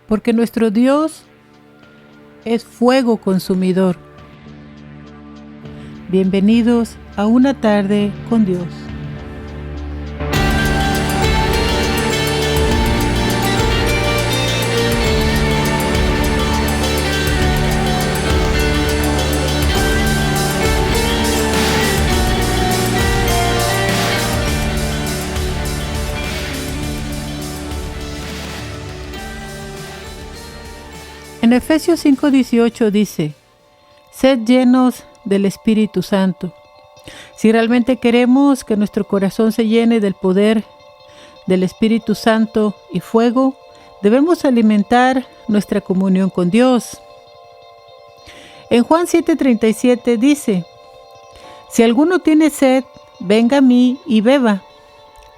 porque nuestro Dios es fuego consumidor. Bienvenidos a una tarde con Dios. En Efesios 5:18 dice: sed llenos del Espíritu Santo. Si realmente queremos que nuestro corazón se llene del poder del Espíritu Santo y fuego, debemos alimentar nuestra comunión con Dios. En Juan 7:37 dice: si alguno tiene sed, venga a mí y beba.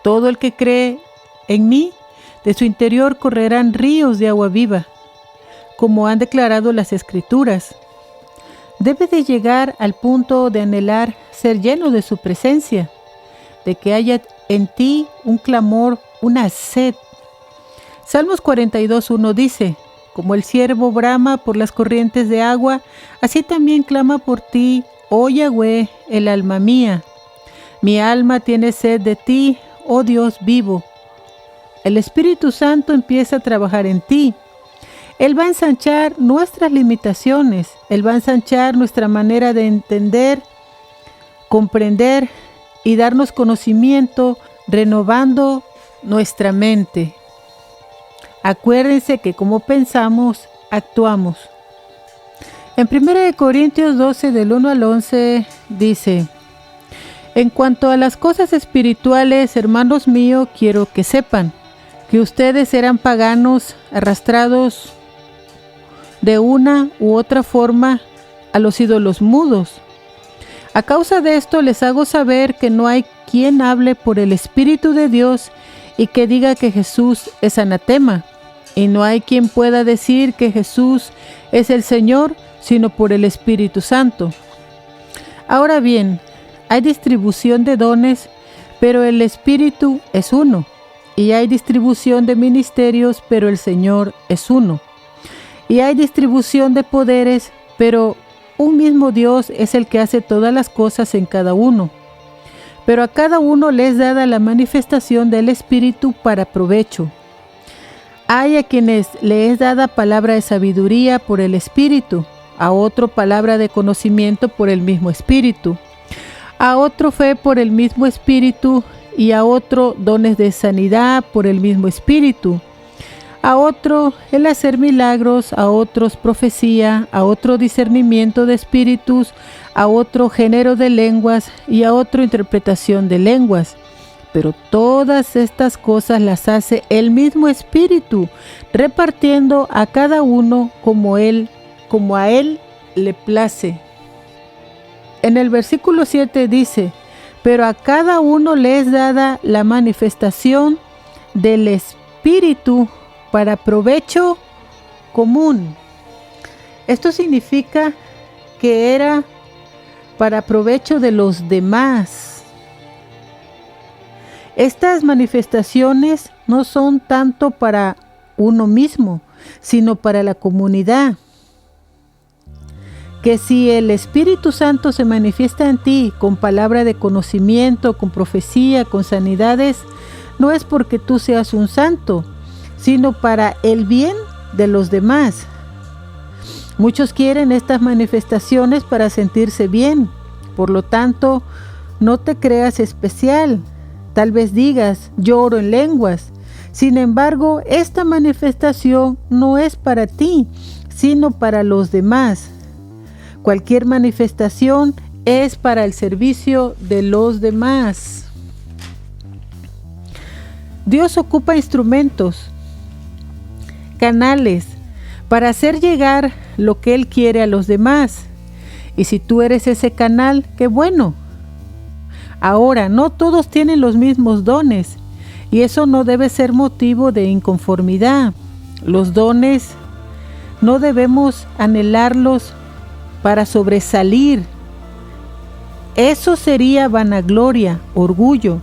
Todo el que cree en mí, de su interior correrán ríos de agua viva, como han declarado las Escrituras. Debe de llegar al punto de anhelar ser lleno de su presencia, de que haya en ti un clamor, una sed. Salmos 42:1 dice: como el ciervo brama por las corrientes de agua, así también clama por ti, oh Yahweh, el alma mía. Mi alma tiene sed de ti, oh Dios vivo. El Espíritu Santo empieza a trabajar en ti. Él va a ensanchar nuestras limitaciones. Él va a ensanchar nuestra manera de entender, comprender y darnos conocimiento, renovando nuestra mente. Acuérdense que como pensamos, actuamos. En 1 Corintios 12, del 1 al 11, dice: en cuanto a las cosas espirituales, hermanos míos, quiero que sepan que ustedes eran paganos, arrastrados de una u otra forma a los ídolos mudos. A causa de esto les hago saber que no hay quien hable por el Espíritu de Dios y que diga que Jesús es anatema, y no hay quien pueda decir que Jesús es el Señor sino por el Espíritu Santo. Ahora bien, hay distribución de dones, pero el Espíritu es uno, y hay distribución de ministerios, pero el Señor es uno. Y hay distribución de poderes, pero un mismo Dios es el que hace todas las cosas en cada uno. Pero a cada uno le es dada la manifestación del Espíritu para provecho. Hay a quienes le es dada palabra de sabiduría por el Espíritu, a otro palabra de conocimiento por el mismo Espíritu, a otro fe por el mismo Espíritu, y a otro dones de sanidad por el mismo Espíritu, a otro el hacer milagros, a otros profecía, a otro discernimiento de espíritus, a otro género de lenguas y a otro interpretación de lenguas. Pero todas estas cosas las hace el mismo Espíritu, repartiendo a cada uno como a él le place. En el versículo 7 dice: pero a cada uno le es dada la manifestación del Espíritu para provecho común. Esto significa que era para provecho de los demás. Estas manifestaciones no son tanto para uno mismo, sino para la comunidad. Que si el Espíritu Santo se manifiesta en ti con palabra de conocimiento, con profecía, con sanidades, no es porque tú seas un santo, sino para el bien de los demás. Muchos quieren estas manifestaciones para sentirse bien. Por lo tanto, no te creas especial. Tal vez digas: yo oro en lenguas. Sin embargo, esta manifestación no es para ti, sino para los demás. Cualquier manifestación es para el servicio de los demás. Dios ocupa instrumentos, canales, para hacer llegar lo que Él quiere a los demás. Y si tú eres ese canal, qué bueno. Ahora, no todos tienen los mismos dones, y eso no debe ser motivo de inconformidad. Los dones no debemos anhelarlos para sobresalir. Eso sería vanagloria, orgullo.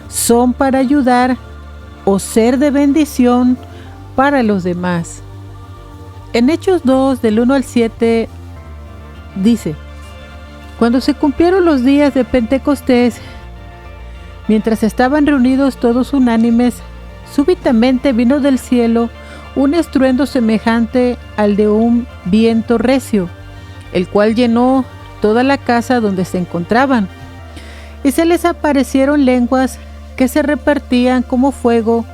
Son para ayudar o ser de bendición para los demás. En Hechos 2, del 1 al 7, dice: Cuando se cumplieron los días de Pentecostés, mientras estaban reunidos todos unánimes, súbitamente vino del cielo un estruendo semejante al de un viento recio, el cual llenó toda la casa donde se encontraban. Y se les aparecieron lenguas que se repartían como fuego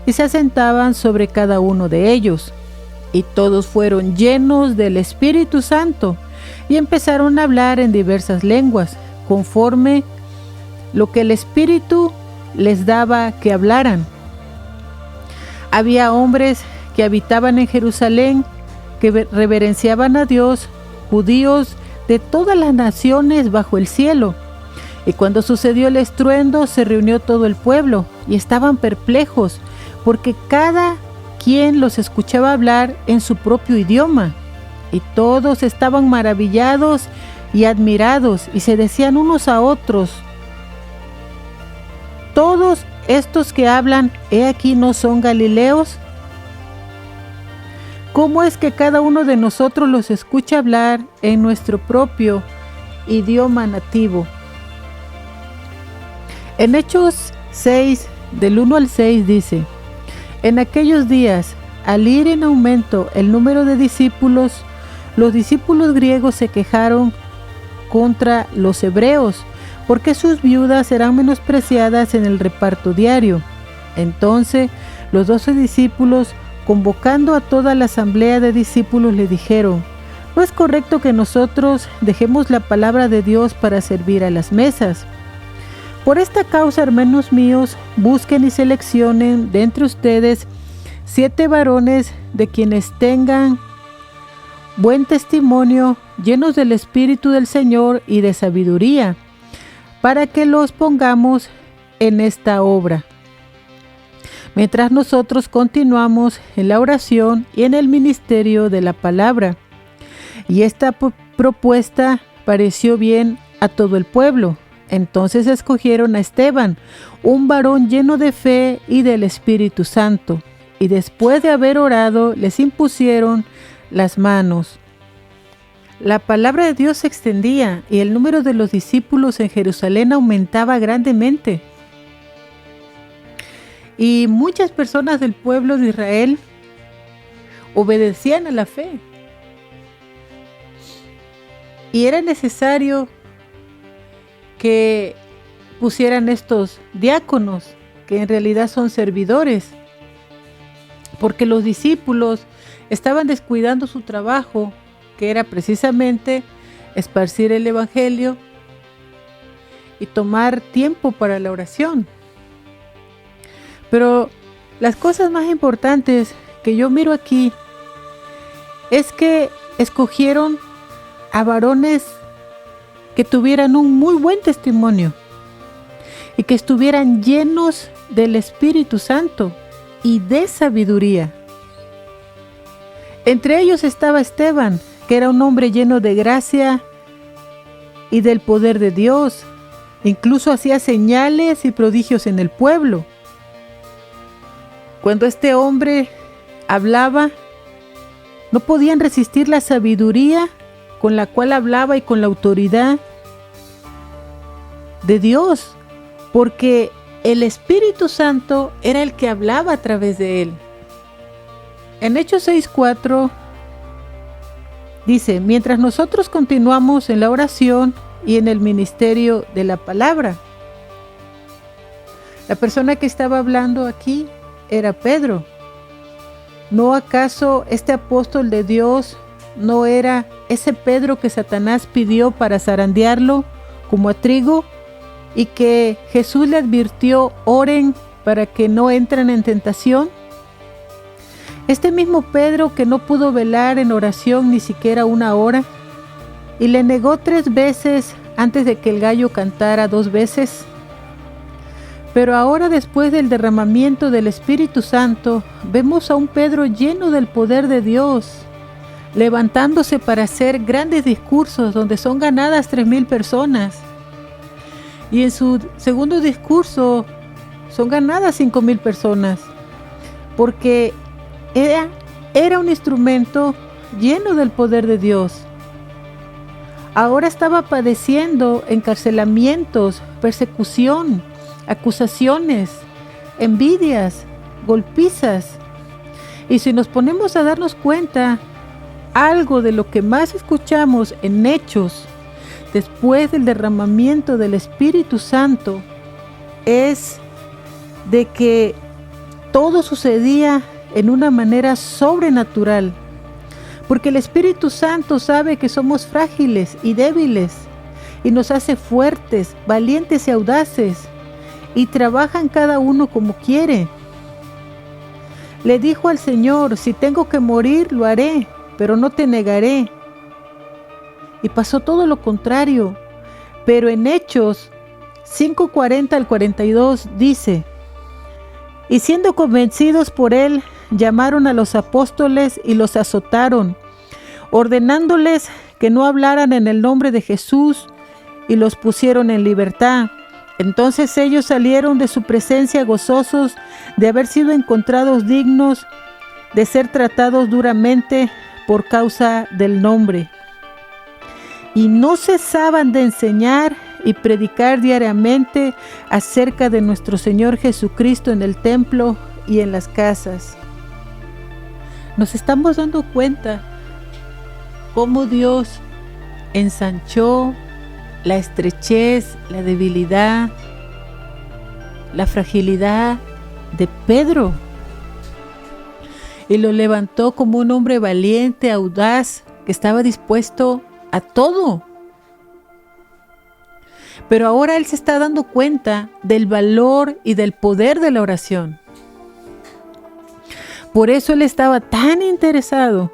y se asentaban sobre cada uno de ellos. Y todos fueron llenos del Espíritu Santo y empezaron a hablar en diversas lenguas, conforme lo que el Espíritu les daba que hablaran. Había hombres que habitaban en Jerusalén, que reverenciaban a Dios, judíos de todas las naciones bajo el cielo. Y cuando sucedió el estruendo, se reunió todo el pueblo, y estaban perplejos, porque cada quien los escuchaba hablar en su propio idioma. Y todos estaban maravillados y admirados, y se decían unos a otros: ¿todos estos que hablan, he aquí, no son galileos? ¿Cómo es que cada uno de nosotros los escucha hablar en nuestro propio idioma nativo? En Hechos 6, del 1 al 6 dice: En aquellos días, al ir en aumento el número de discípulos, los discípulos griegos se quejaron contra los hebreos, porque sus viudas eran menospreciadas en el reparto diario. Entonces los 12 discípulos, convocando a toda la asamblea de discípulos, le dijeron: No es correcto que nosotros dejemos la palabra de Dios para servir a las mesas. Por esta causa, hermanos míos, busquen y seleccionen de entre ustedes 7 varones de quienes tengan buen testimonio, llenos del Espíritu del Señor y de sabiduría, para que los pongamos en esta obra, mientras nosotros continuamos en la oración y en el ministerio de la palabra. Y esta propuesta pareció bien a todo el pueblo. Entonces escogieron a Esteban, un varón lleno de fe y del Espíritu Santo, y después de haber orado, les impusieron las manos. La palabra de Dios se extendía y el número de los discípulos en Jerusalén aumentaba grandemente. Y muchas personas del pueblo de Israel obedecían a la fe. Y era necesario que pusieran estos diáconos, que en realidad son servidores, porque los discípulos estaban descuidando su trabajo, que era precisamente esparcir el evangelio y tomar tiempo para la oración. Pero las cosas más importantes que yo miro aquí es que escogieron a varones que tuvieran un muy buen testimonio y que estuvieran llenos del Espíritu Santo y de sabiduría. Entre ellos estaba Esteban, que era un hombre lleno de gracia y del poder de Dios. Incluso hacía señales y prodigios en el pueblo. Cuando este hombre hablaba, no podían resistir la sabiduría con la cual hablaba y con la autoridad de Dios, porque el Espíritu Santo era el que hablaba a través de él. En Hechos 6:4 dice: mientras nosotros continuamos en la oración y en el ministerio de la palabra. La persona que estaba hablando aquí era Pedro. ¿No acaso este apóstol de Dios no era ese Pedro que Satanás pidió para zarandearlo como a trigo y que Jesús le advirtió: oren para que no entren en tentación? Este mismo Pedro que no pudo velar en oración ni siquiera 1 hora y le negó 3 veces antes de que el gallo cantara 2 veces. Pero ahora, después del derramamiento del Espíritu Santo, vemos a un Pedro lleno del poder de Dios, levantándose para hacer grandes discursos donde son ganadas 3,000 personas. Y en su segundo discurso son ganadas 5,000 personas, porque era era un instrumento lleno del poder de Dios. Ahora estaba padeciendo encarcelamientos, persecución, acusaciones, envidias, golpizas. Y si nos ponemos a darnos cuenta, algo de lo que más escuchamos en Hechos, después del derramamiento del Espíritu Santo, es de que todo sucedía en una manera sobrenatural. Porque el Espíritu Santo sabe que somos frágiles y débiles y nos hace fuertes, valientes y audaces, y trabaja en cada uno como quiere. Le dijo al Señor: si tengo que morir, lo haré, pero no te negaré. Y pasó todo lo contrario. Pero en Hechos 5:40 al 42 dice: y siendo convencidos por él, llamaron a los apóstoles y los azotaron, ordenándoles que no hablaran en el nombre de Jesús, y los pusieron en libertad. Entonces ellos salieron de su presencia gozosos de haber sido encontrados dignos de ser tratados duramente por causa del nombre. Y no cesaban de enseñar y predicar diariamente acerca de nuestro Señor Jesucristo en el templo y en las casas. Nos estamos dando cuenta cómo Dios ensanchó la estrechez, la debilidad, la fragilidad de Pedro y lo levantó como un hombre valiente, audaz, que estaba dispuesto a todo. Pero ahora él se está dando cuenta del valor y del poder de la oración. Por eso él estaba tan interesado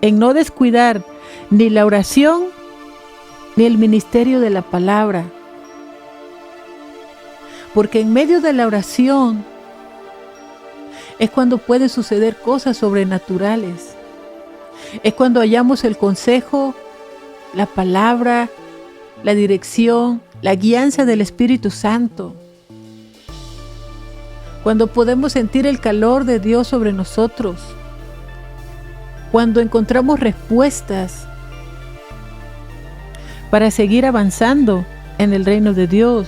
en no descuidar ni la oración ni el ministerio de la palabra. Porque en medio de la oración es cuando pueden suceder cosas sobrenaturales. Es cuando hallamos el consejo, la palabra, la dirección, la guianza del Espíritu Santo. Cuando podemos sentir el calor de Dios sobre nosotros. Cuando encontramos respuestas para seguir avanzando en el reino de Dios.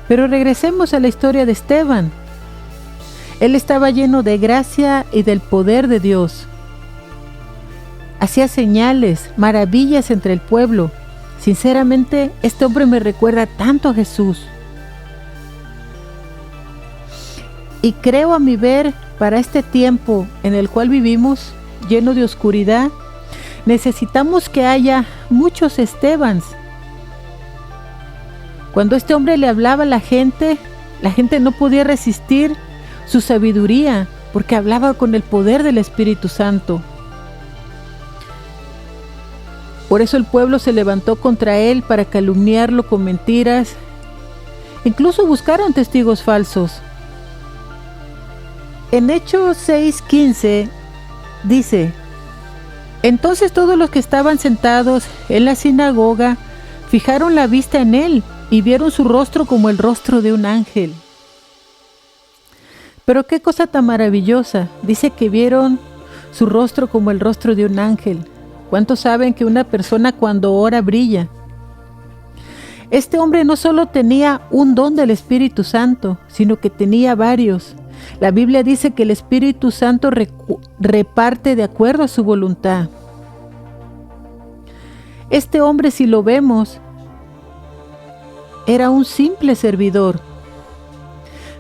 Pero regresemos a la historia de Esteban. Él estaba lleno de gracia y del poder de Dios. Hacía señales, maravillas entre el pueblo. Sinceramente, este hombre me recuerda tanto a Jesús. Y creo, a mi ver, para este tiempo en el cual vivimos, lleno de oscuridad, necesitamos que haya muchos Estebans. Cuando este hombre le hablaba a la gente no podía resistir su sabiduría, porque hablaba con el poder del Espíritu Santo. Por eso el pueblo se levantó contra él para calumniarlo con mentiras. Incluso buscaron testigos falsos. En Hechos 6:15 dice: entonces todos los que estaban sentados en la sinagoga fijaron la vista en él y vieron su rostro como el rostro de un ángel. Pero qué cosa tan maravillosa. Dice que vieron su rostro como el rostro de un ángel. ¿Cuántos saben que una persona cuando ora brilla? Este hombre no solo tenía un don del Espíritu Santo, sino que tenía varios. La Biblia dice que el Espíritu Santo reparte de acuerdo a su voluntad. Este hombre, si lo vemos, era un simple servidor.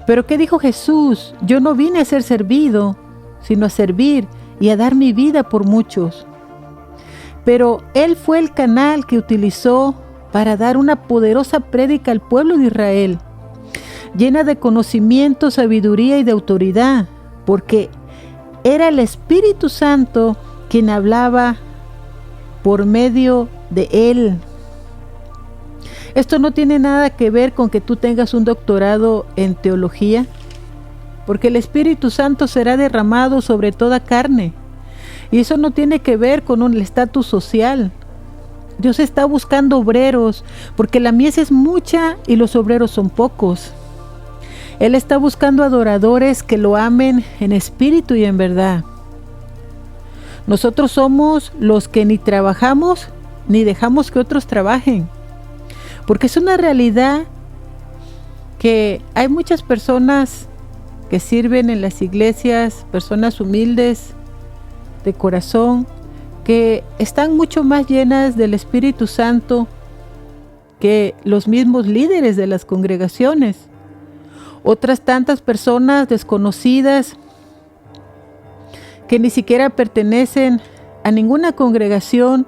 Pero ¿qué dijo Jesús? Yo no vine a ser servido, sino a servir y a dar mi vida por muchos. Pero Él fue el canal que utilizó para dar una poderosa prédica al pueblo de Israel, llena de conocimiento, sabiduría y de autoridad, porque era el Espíritu Santo quien hablaba por medio de Él. Esto no tiene nada que ver con que tú tengas un doctorado en teología, porque el Espíritu Santo será derramado sobre toda carne. Y eso no tiene que ver con el estatus social. Dios está buscando obreros, porque la mies es mucha y los obreros son pocos. Él está buscando adoradores que lo amen en espíritu y en verdad. Nosotros somos los que ni trabajamos ni dejamos que otros trabajen, porque es una realidad que hay muchas personas que sirven en las iglesias, personas humildes de corazón, que están mucho más llenas del Espíritu Santo que los mismos líderes de las congregaciones. Otras tantas personas desconocidas que ni siquiera pertenecen a ninguna congregación,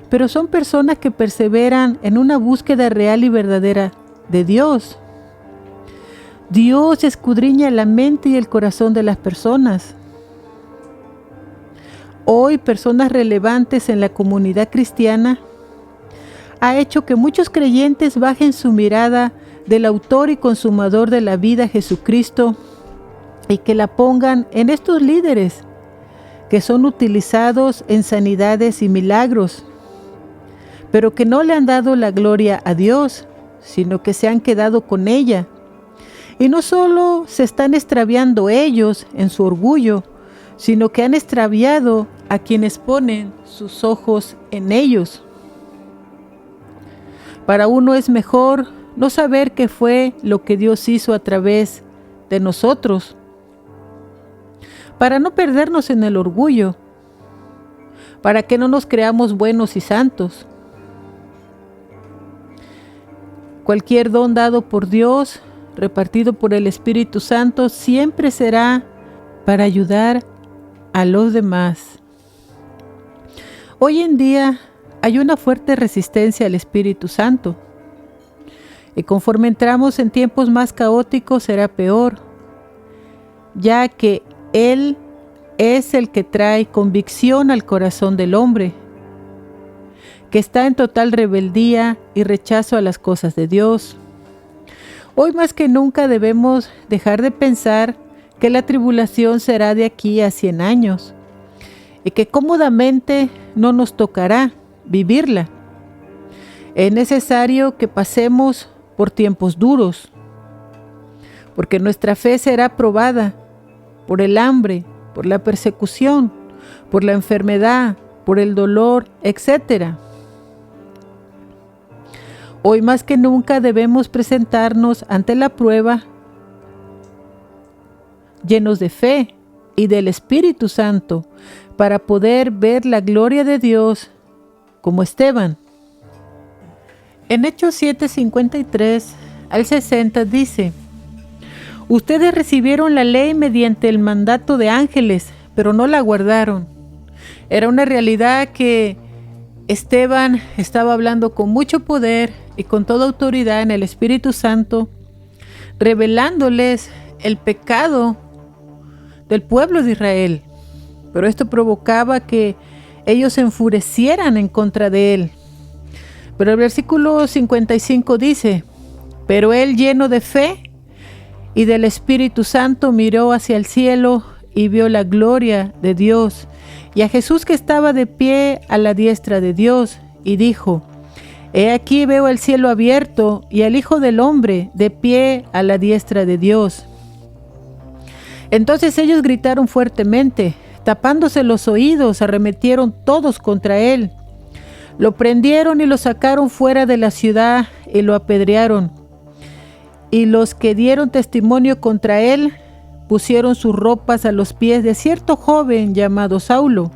pero son personas que perseveran en una búsqueda real y verdadera de Dios. Dios escudriña la mente y el corazón de las personas. Hoy, personas relevantes en la comunidad cristiana ha hecho que muchos creyentes bajen su mirada del autor y consumador de la vida, Jesucristo, y que la pongan en estos líderes que son utilizados en sanidades y milagros, pero que no le han dado la gloria a Dios, sino que se han quedado con ella. Y no solo se están extraviando ellos en su orgullo, sino que han extraviado a quienes ponen sus ojos en ellos. Para uno es mejor no saber qué fue lo que Dios hizo a través de nosotros, para no perdernos en el orgullo, para que no nos creamos buenos y santos. Cualquier don dado por Dios, repartido por el Espíritu Santo, siempre será para ayudar a los demás. Hoy en día hay una fuerte resistencia al Espíritu Santo, y conforme entramos en tiempos más caóticos será peor, ya que Él es el que trae convicción al corazón del hombre, que está en total rebeldía y rechazo a las cosas de Dios. Hoy más que nunca debemos dejar de pensar que la tribulación será de aquí a 100 años y que cómodamente no nos tocará vivirla. Es necesario que pasemos por tiempos duros, porque nuestra fe será probada por el hambre, por la persecución, por la enfermedad, por el dolor, etc. Hoy más que nunca debemos presentarnos ante la prueba llenos de fe y del Espíritu Santo para poder ver la gloria de Dios como Esteban. En Hechos 7:53 al 60 dice: ustedes recibieron la ley mediante el mandato de ángeles, pero no la guardaron. Era una realidad que Esteban estaba hablando con mucho poder y con toda autoridad en el Espíritu Santo, revelándoles el pecado del pueblo de Israel. Pero esto provocaba que ellos se enfurecieran en contra de él. Pero el versículo 55 dice: pero él, lleno de fe y del Espíritu Santo, miró hacia el cielo y vio la gloria de Dios y a Jesús que estaba de pie a la diestra de Dios, y dijo: he aquí veo el cielo abierto y al Hijo del Hombre de pie a la diestra de Dios. Entonces ellos gritaron fuertemente, tapándose los oídos, arremetieron todos contra él. Lo prendieron y lo sacaron fuera de la ciudad y lo apedrearon. Y los que dieron testimonio contra él pusieron sus ropas a los pies de cierto joven llamado Saulo.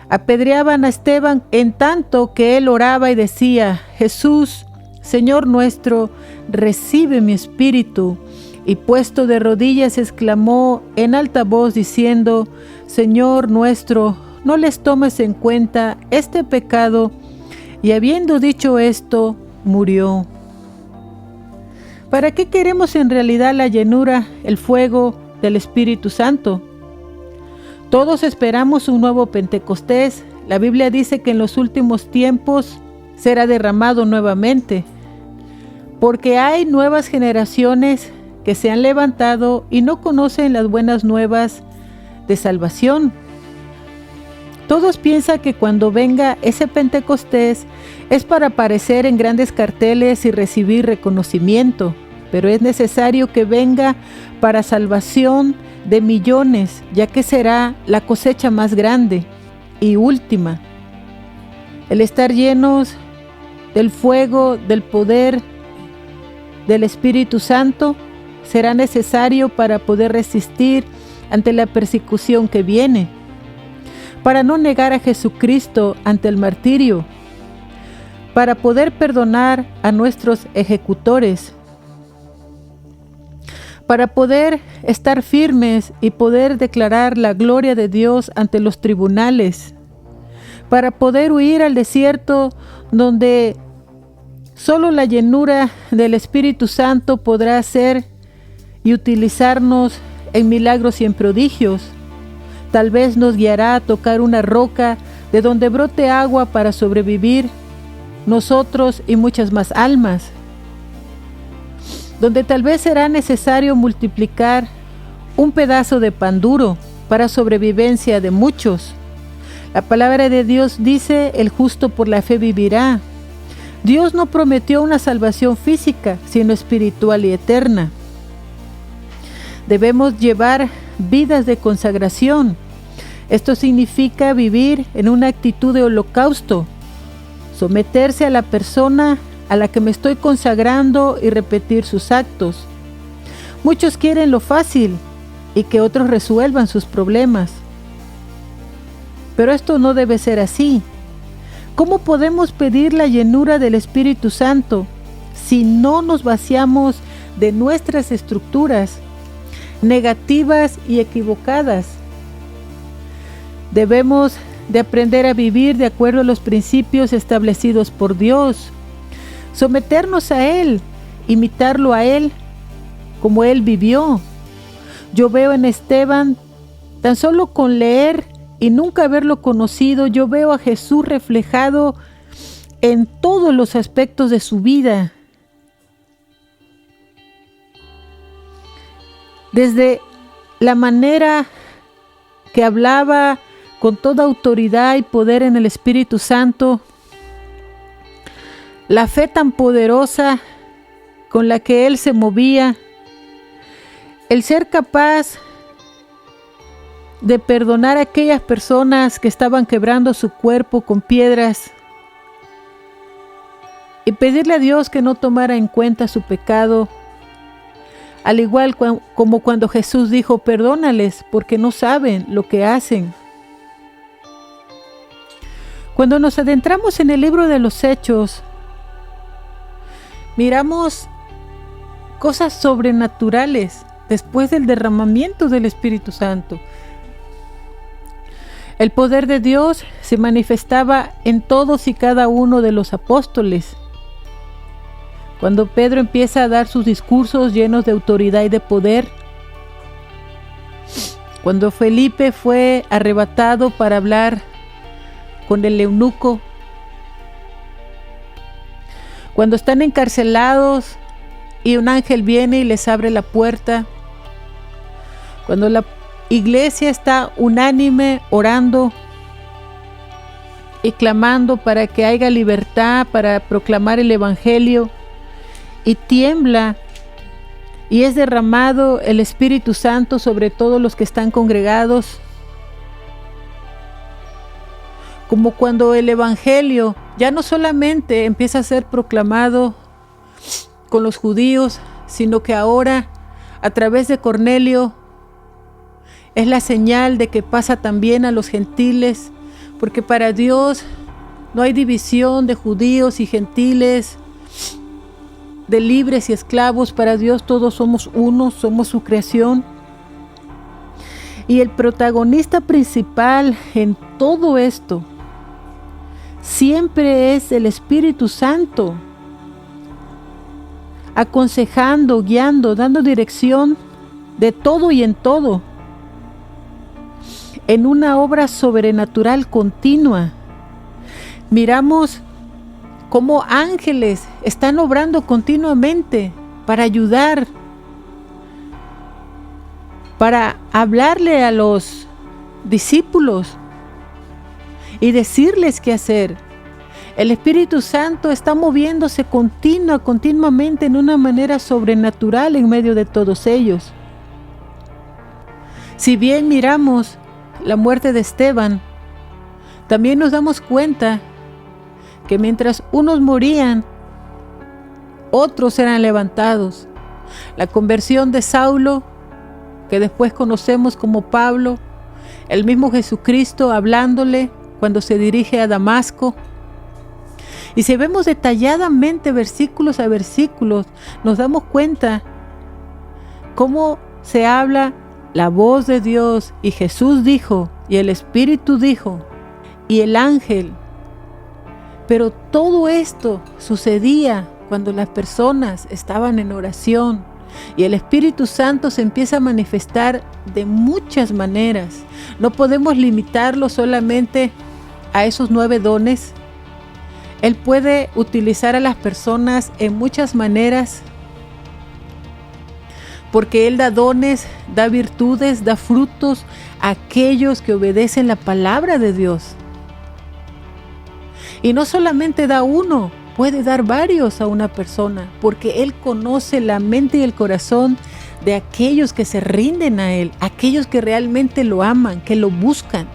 Apedreaban a Esteban en tanto que él oraba y decía: Jesús, Señor nuestro, recibe mi espíritu. Y puesto de rodillas exclamó en alta voz diciendo: Señor nuestro, no les tomes en cuenta este pecado. Y habiendo dicho esto, murió. ¿Para qué queremos en realidad la llenura, el fuego del Espíritu Santo? Todos esperamos un nuevo Pentecostés. La Biblia dice que en los últimos tiempos será derramado nuevamente, porque hay nuevas generaciones que se han levantado y no conocen las buenas nuevas de salvación. Todos piensan que cuando venga ese Pentecostés es para aparecer en grandes carteles y recibir reconocimiento. pero es necesario que venga para salvación de millones, ya que será la cosecha más grande y última. El estar llenos del fuego, del poder del Espíritu Santo será necesario para poder resistir ante la persecución que viene, para no negar a Jesucristo ante el martirio, para poder perdonar a nuestros ejecutores, para poder estar firmes y poder declarar la gloria de Dios ante los tribunales, para poder huir al desierto donde solo la llenura del Espíritu Santo podrá hacer y utilizarnos en milagros y en prodigios. Tal vez nos guiará a tocar una roca de donde brote agua para sobrevivir nosotros y muchas más almas, donde tal vez será necesario multiplicar un pedazo de pan duro para sobrevivencia de muchos. La palabra de Dios dice: el justo por la fe vivirá. Dios no prometió una salvación física, sino espiritual y eterna. Debemos llevar vidas de consagración. Esto significa vivir en una actitud de holocausto, someterse a la persona a la que me estoy consagrando y repetir sus actos. Muchos quieren lo fácil y que otros resuelvan sus problemas. Pero esto no debe ser así. ¿Cómo podemos pedir la llenura del Espíritu Santo si no nos vaciamos de nuestras estructuras negativas y equivocadas? Debemos de aprender a vivir de acuerdo a los principios establecidos por Dios, someternos a Él, imitarlo a Él como Él vivió. Yo veo en Esteban, tan solo con leer y nunca haberlo conocido, yo veo a Jesús reflejado en todos los aspectos de su vida. Desde la manera que hablaba con toda autoridad y poder en el Espíritu Santo, la fe tan poderosa con la que él se movía, el ser capaz de perdonar a aquellas personas que estaban quebrando su cuerpo con piedras y pedirle a Dios que no tomara en cuenta su pecado, al igual como cuando Jesús dijo: perdónales porque no saben lo que hacen. Cuando nos adentramos en el libro de los Hechos, miramos cosas sobrenaturales después del derramamiento del Espíritu Santo. El poder de Dios se manifestaba en todos y cada uno de los apóstoles. Cuando Pedro empieza a dar sus discursos llenos de autoridad y de poder, cuando Felipe fue arrebatado para hablar con el eunuco, cuando están encarcelados y un ángel viene y les abre la puerta, cuando la iglesia está unánime orando y clamando para que haya libertad para proclamar el evangelio, y tiembla y es derramado el Espíritu Santo sobre todos los que están congregados, como cuando el evangelio ya no solamente empieza a ser proclamado con los judíos, sino que ahora a través de Cornelio es la señal de que pasa también a los gentiles, porque para Dios no hay división de judíos y gentiles, de libres y esclavos. Para Dios todos somos uno, somos su creación. Y el protagonista principal en todo esto siempre es el Espíritu Santo, aconsejando, guiando, dando dirección de todo y en todo, en una obra sobrenatural continua. Miramos cómo ángeles están obrando continuamente para ayudar, para hablarle a los discípulos y decirles qué hacer. El Espíritu Santo está moviéndose continuamente en una manera sobrenatural en medio de todos ellos. Si bien miramos la muerte de Esteban, también nos damos cuenta que mientras unos morían, otros eran levantados. La conversión de Saulo, que después conocemos como Pablo, el mismo Jesucristo hablándole cuando se dirige a Damasco. Y si vemos detalladamente versículos a versículos, nos damos cuenta cómo se habla la voz de Dios, y Jesús dijo, y el Espíritu dijo, y el ángel. Pero todo esto sucedía cuando las personas estaban en oración, y el Espíritu Santo se empieza a manifestar de muchas maneras. No podemos limitarlo solamente a esos 9 dones. Él puede utilizar a las personas en muchas maneras, porque Él da dones, da virtudes, da frutos a aquellos que obedecen la palabra de Dios. Y no solamente da uno, puede dar varios a una persona, porque Él conoce la mente y el corazón de aquellos que se rinden a Él, aquellos que realmente lo aman, que lo buscan.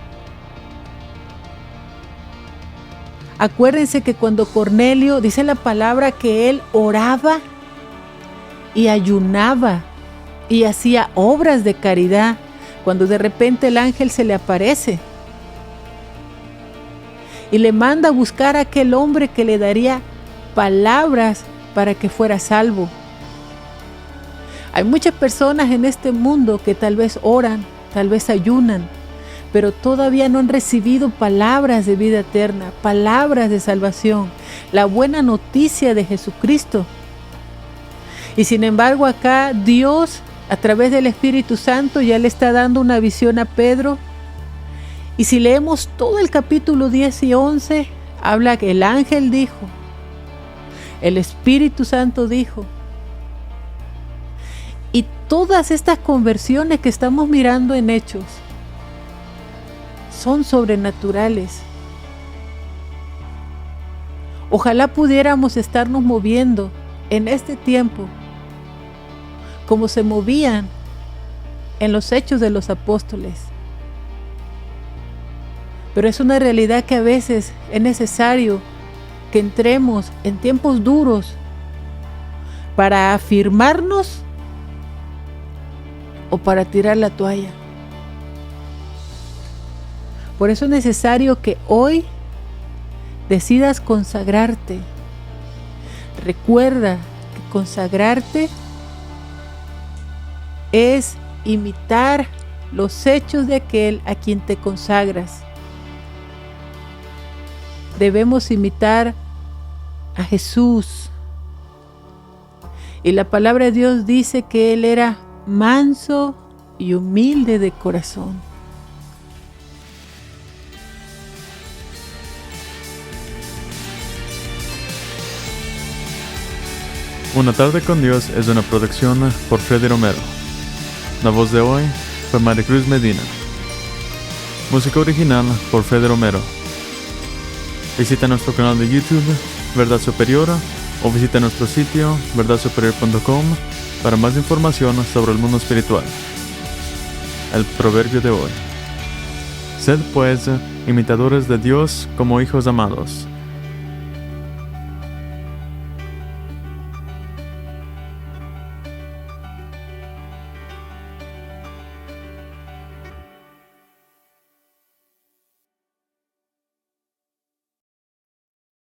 Acuérdense que cuando Cornelio, dice la palabra que él oraba y ayunaba y hacía obras de caridad, cuando de repente el ángel se le aparece y le manda a buscar a aquel hombre que le daría palabras para que fuera salvo. Hay muchas personas en este mundo que tal vez oran, tal vez ayunan, pero todavía no han recibido palabras de vida eterna, palabras de salvación, la buena noticia de Jesucristo. Y sin embargo acá Dios, a través del Espíritu Santo, ya le está dando una visión a Pedro. Y si leemos todo el capítulo 10 y 11, habla que el ángel dijo, el Espíritu Santo dijo. Y todas estas conversiones que estamos mirando en Hechos son sobrenaturales. Ojalá pudiéramos estarnos moviendo en este tiempo como se movían en los Hechos de los Apóstoles. Pero es una realidad que a veces es necesario que entremos en tiempos duros para afirmarnos o para tirar la toalla. Por eso es necesario que hoy decidas consagrarte. Recuerda que consagrarte es imitar los hechos de aquel a quien te consagras. Debemos imitar a Jesús. Y la palabra de Dios dice que Él era manso y humilde de corazón. Una tarde con Dios es una producción por Freddy Romero. La voz de hoy fue Maricruz Medina. Música original por Freddy Romero. Visita nuestro canal de YouTube, Verdad Superior, o visita nuestro sitio, verdadsuperior.com, para más información sobre el mundo espiritual. El proverbio de hoy. Sed pues imitadores de Dios como hijos amados.